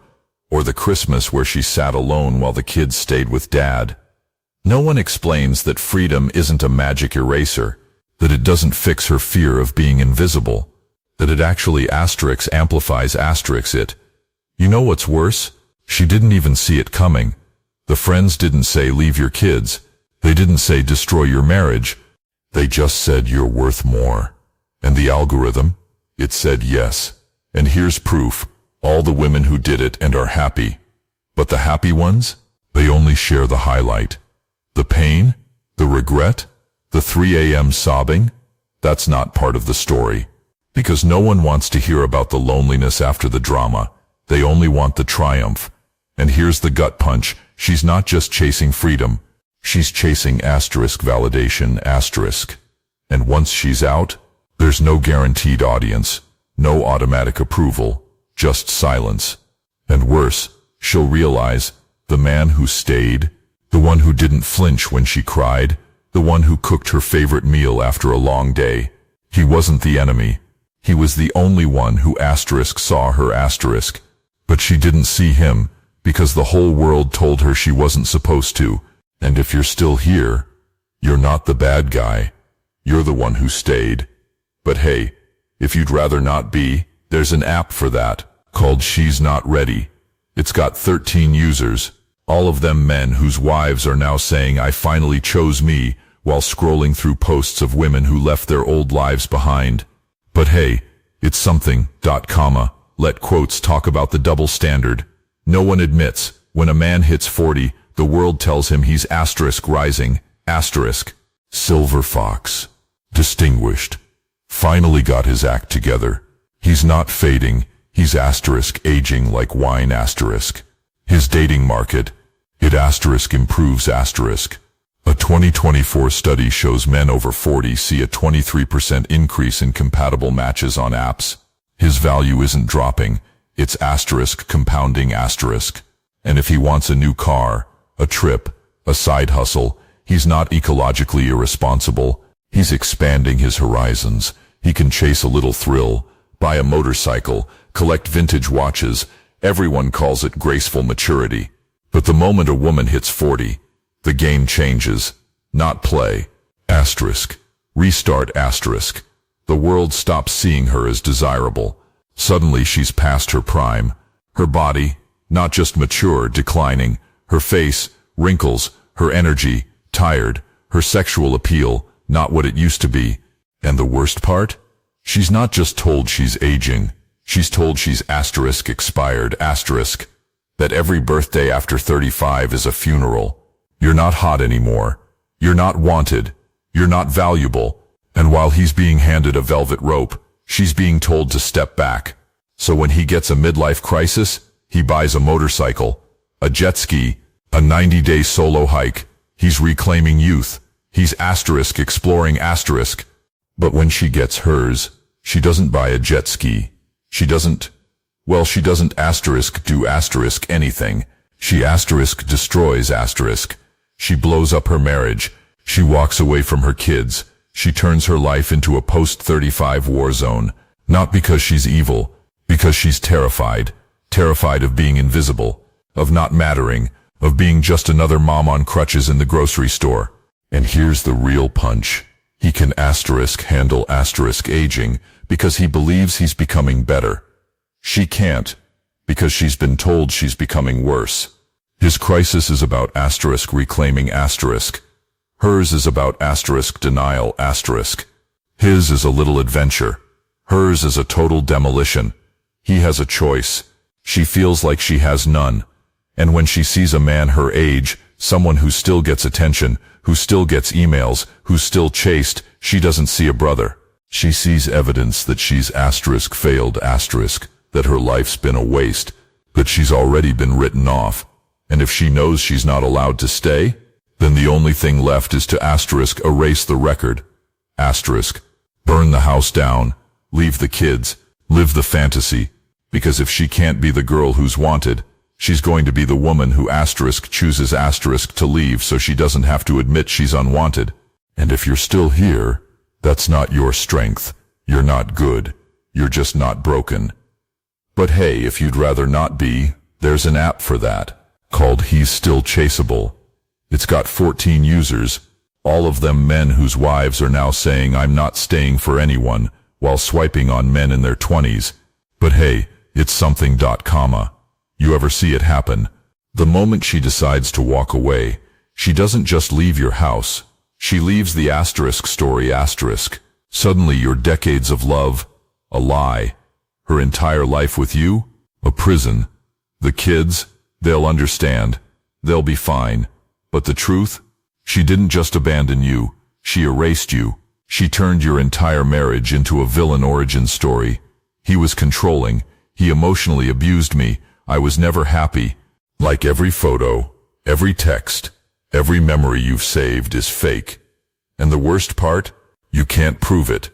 or the Christmas where she sat alone while the kids stayed with dad. No one explains that freedom isn't a magic eraser, that it doesn't fix her fear of being invisible, that it actually asterisk amplifies asterisk it. You know what's worse? She didn't even see it coming. The friends didn't say leave your kids. They didn't say destroy your marriage. They just said you're worth more. And the algorithm? It said yes. And here's proof. All the women who did it and are happy. But the happy ones? They only share the highlight. The pain? The regret? The 3 a.m. sobbing? That's not part of the story. Because no one wants to hear about the loneliness after the drama. They only want the triumph. And here's the gut punch. She's not just chasing freedom. She's chasing asterisk validation asterisk. And once she's out, there's no guaranteed audience, no automatic approval, just silence. And worse, she'll realize, the man who stayed, the one who didn't flinch when she cried, the one who cooked her favorite meal after a long day, he wasn't the enemy. He was the only one who asterisk saw her asterisk. But she didn't see him, because the whole world told her she wasn't supposed to. And if you're still here, you're not the bad guy. You're the one who stayed. But hey, if you'd rather not be, there's an app for that, called She's Not Ready. It's got 13 users, all of them men whose wives are now saying I finally chose me, while scrolling through posts of women who left their old lives behind. But hey, it's something, comma, let quotes talk about the double standard. No one admits, when a man hits 40, the world tells him he's asterisk rising, asterisk, silver fox, distinguished, finally got his act together. He's not fading, he's asterisk aging like wine asterisk. His dating market, it asterisk improves asterisk. A 2024 study shows men over 40 see a 23% increase in compatible matches on apps. His value isn't dropping, it's asterisk compounding asterisk. And if he wants a new car, a trip, a side hustle, he's not ecologically irresponsible. He's expanding his horizons. He can chase a little thrill, buy a motorcycle, collect vintage watches. Everyone calls it graceful maturity. But the moment a woman hits 40, the game changes. Not play. Asterisk. Restart asterisk. The world stops seeing her as desirable. Suddenly she's past her prime. Her body, not just mature, declining. Her face, wrinkles. Her energy, tired. Her sexual appeal, not what it used to be. And the worst part? She's not just told she's aging. She's told she's asterisk expired asterisk. That every birthday after 35 is a funeral. You're not hot anymore. You're not wanted. You're not valuable. And while he's being handed a velvet rope, she's being told to step back. So when he gets a midlife crisis, he buys a motorcycle, a jet ski, a 90-day solo hike. He's reclaiming youth. He's asterisk exploring asterisk. But when she gets hers, she doesn't buy a jet ski. She doesn't asterisk do asterisk anything. She asterisk destroys asterisk. She blows up her marriage. She walks away from her kids. She turns her life into a post-35 war zone. Not because she's evil, because she's terrified. Terrified of being invisible, of not mattering, of being just another mom on crutches in the grocery store. And here's the real punch. He can asterisk handle asterisk aging because he believes he's becoming better. She can't, because she's been told she's becoming worse. His crisis is about asterisk reclaiming asterisk. Hers is about asterisk denial asterisk. His is a little adventure. Hers is a total demolition. He has a choice. She feels like she has none. And when she sees a man her age, someone who still gets attention, who still gets emails, who's still chaste, she doesn't see a brother. She sees evidence that she's asterisk failed asterisk, that her life's been a waste, that she's already been written off. And if she knows she's not allowed to stay, then the only thing left is to asterisk erase the record. Asterisk. Burn the house down. Leave the kids. Live the fantasy. Because if she can't be the girl who's wanted, she's going to be the woman who asterisk chooses asterisk to leave so she doesn't have to admit she's unwanted. And if you're still here, that's not your strength. You're not good. You're just not broken. But hey, if you'd rather not be, there's an app for that, called He's Still Chaseable. It's got 14 users, all of them men whose wives are now saying I'm not staying for anyone, while swiping on men in their 20s. But hey, it's something, comma. You ever see it happen? The moment she decides to walk away, she doesn't just leave your house. She leaves the asterisk story asterisk. Suddenly your decades of love, a lie. Her entire life with you, a prison. The kids, they'll understand. They'll be fine. But the truth? She didn't just abandon you. She erased you. She turned your entire marriage into a villain origin story. He was controlling. He emotionally abused me. I was never happy. Like every photo, every text, every memory you've saved is fake. And the worst part? You can't prove it.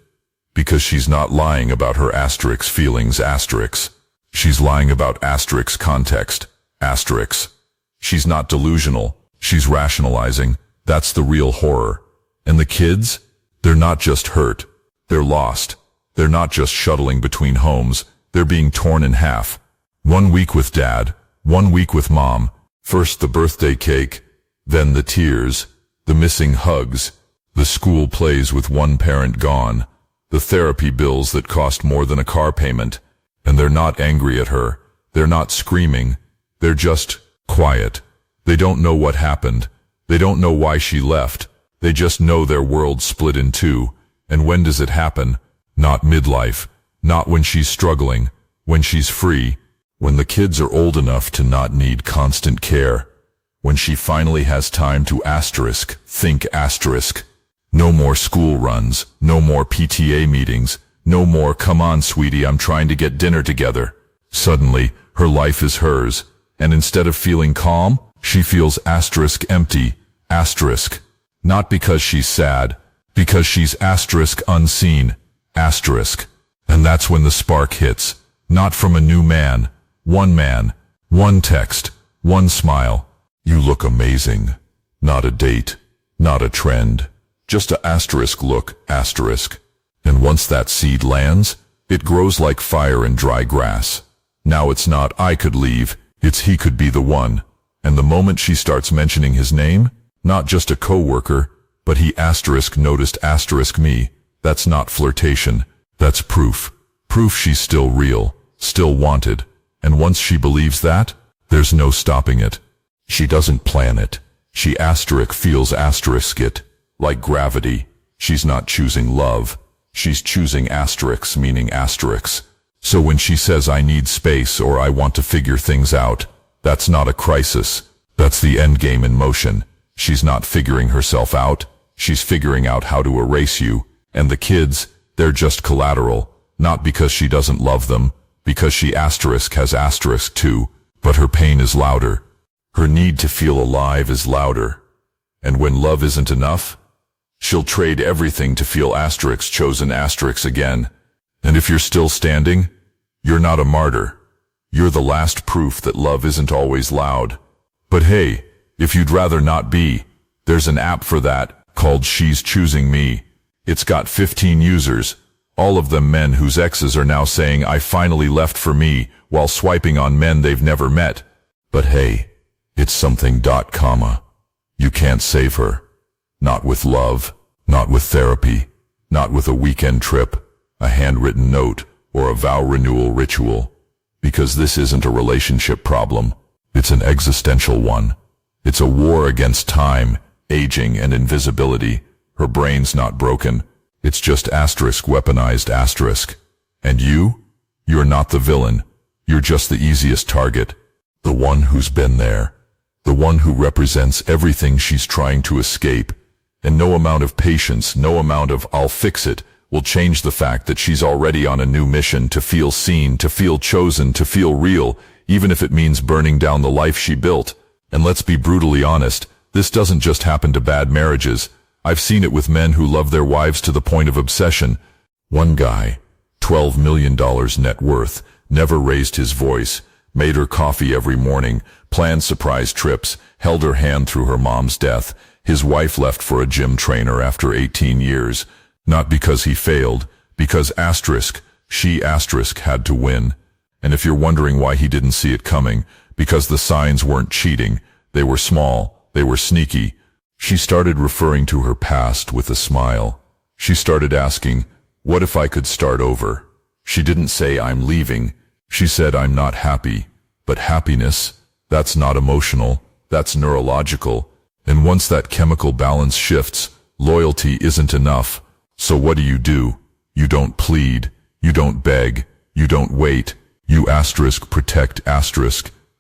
Because she's not lying about her asterisk feelings asterisk. She's lying about asterisk context asterisk. She's not delusional. She's rationalizing. That's the real horror. And the kids? They're not just hurt. They're lost. They're not just shuttling between homes. They're being torn in half. 1 week with dad, 1 week with mom. First the birthday cake, then the tears, the missing hugs, the school plays with one parent gone, the therapy bills that cost more than a car payment. And they're not angry at her. They're not screaming. They're just quiet. They don't know what happened. They don't know why she left. They just know their world split in two. And when does it happen? Not midlife. Not when she's struggling. When she's free. When the kids are old enough to not need constant care. When she finally has time to think. No more school runs. No more PTA meetings. No more, come on sweetie, I'm trying to get dinner together. Suddenly, her life is hers. And instead of feeling calm, she feels empty. Not because she's sad. Because she's unseen. And that's when the spark hits. Not from a new man. One text. One smile. You look amazing. Not a date. Not a trend. Just a look. And once that seed lands, it grows like fire in dry grass. Now it's not I could leave, it's he could be the one. And the moment she starts mentioning his name, not just a coworker, but he noticed me, that's not flirtation, that's proof. Proof she's still real, still wanted. And once she believes that, there's no stopping it. She doesn't plan it. She feels it. Like gravity, she's not choosing love. She's choosing meaning asterisks. So when she says I need space or I want to figure things out, that's not a crisis. That's the end game in motion. She's not figuring herself out. She's figuring out how to erase you. And the kids, they're just collateral. Not because she doesn't love them, because she has too. But her pain is louder. Her need to feel alive is louder. And when love isn't enough, she'll trade everything to feel chosen again. And if you're still standing, you're not a martyr. You're the last proof that love isn't always loud. But hey, if you'd rather not be, there's an app for that, called She's Choosing Me. It's got 15 users, all of them men whose exes are now saying I finally left for me, while swiping on men they've never met. But hey, it's something. You can't save her. Not with love, not with therapy, not with a weekend trip, a handwritten note, or a vow renewal ritual. Because this isn't a relationship problem. It's an existential one. It's a war against time, aging, and invisibility. Her brain's not broken. It's just weaponized. And you're not the villain. You're just the easiest target. The one who's been there. The one who represents everything she's trying to escape. And no amount of patience, no amount of I'll fix it, will change the fact that she's already on a new mission to feel seen, to feel chosen, to feel real, even if it means burning down the life she built. And let's be brutally honest, this doesn't just happen to bad marriages. I've seen it with men who love their wives to the point of obsession. One guy, $12 million net worth, never raised his voice, made her coffee every morning, planned surprise trips, held her hand through her mom's death. His wife left for a gym trainer after 18 years. Not because he failed, because she had to win. And if you're wondering why he didn't see it coming, because the signs weren't cheating, they were small, they were sneaky. She started referring to her past with a smile. She started asking, what if I could start over? She didn't say I'm leaving. She said I'm not happy. But happiness, that's not emotional, that's neurological. And once that chemical balance shifts, loyalty isn't enough. So what do? You don't plead, you don't beg, you don't wait. You protect.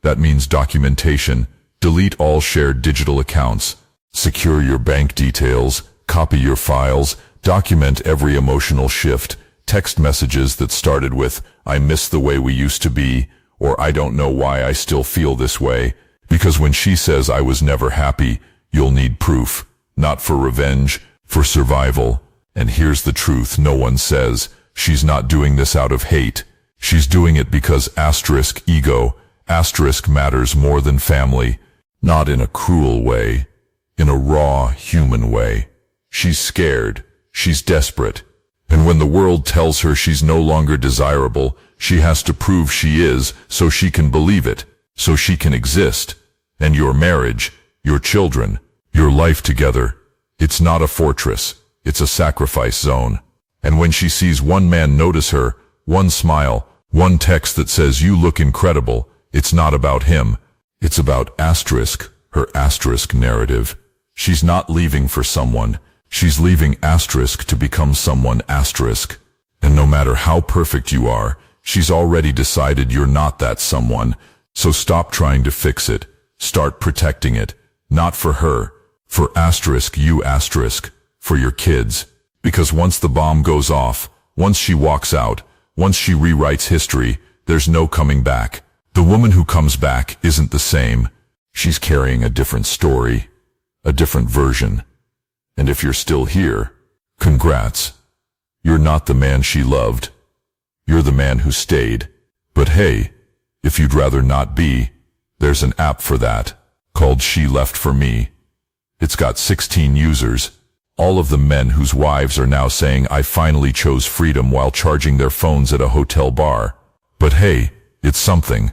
That means documentation. Delete all shared digital accounts. Secure your bank details, copy your files, document every emotional shift. Text messages that started with, I miss the way we used to be, or I don't know why I still feel this way. Because when she says I was never happy, you'll need proof. Not for revenge, for survival. And here's the truth no one says. She's not doing this out of hate. She's doing it because ego, matters more than family. Not in a cruel way. In a raw, human way. She's scared. She's desperate. And when the world tells her she's no longer desirable, she has to prove she is so she can believe it, so she can exist. And your marriage, your children, your life together, it's not a fortress, it's a sacrifice zone. And when she sees one man notice her, one smile, One text that says you look incredible. It's not about him. It's about asterisk, her asterisk narrative. She's not leaving for someone. She's leaving asterisk to become someone asterisk. And no matter how perfect you are, she's already decided you're not that someone. So stop trying to fix it. Start protecting it. Not for her. For asterisk you asterisk. For your kids. Because once the bomb goes off, once she walks out, once she rewrites history, there's no coming back. The woman who comes back isn't the same. She's carrying a different story. A different version. And if you're still here, congrats. You're not the man she loved. You're the man who stayed. But hey, if you'd rather not be, there's an app for that, called She Left For Me. It's got 16 users, all of the men whose wives are now saying I finally chose freedom while charging their phones at a hotel bar. But hey, it's something.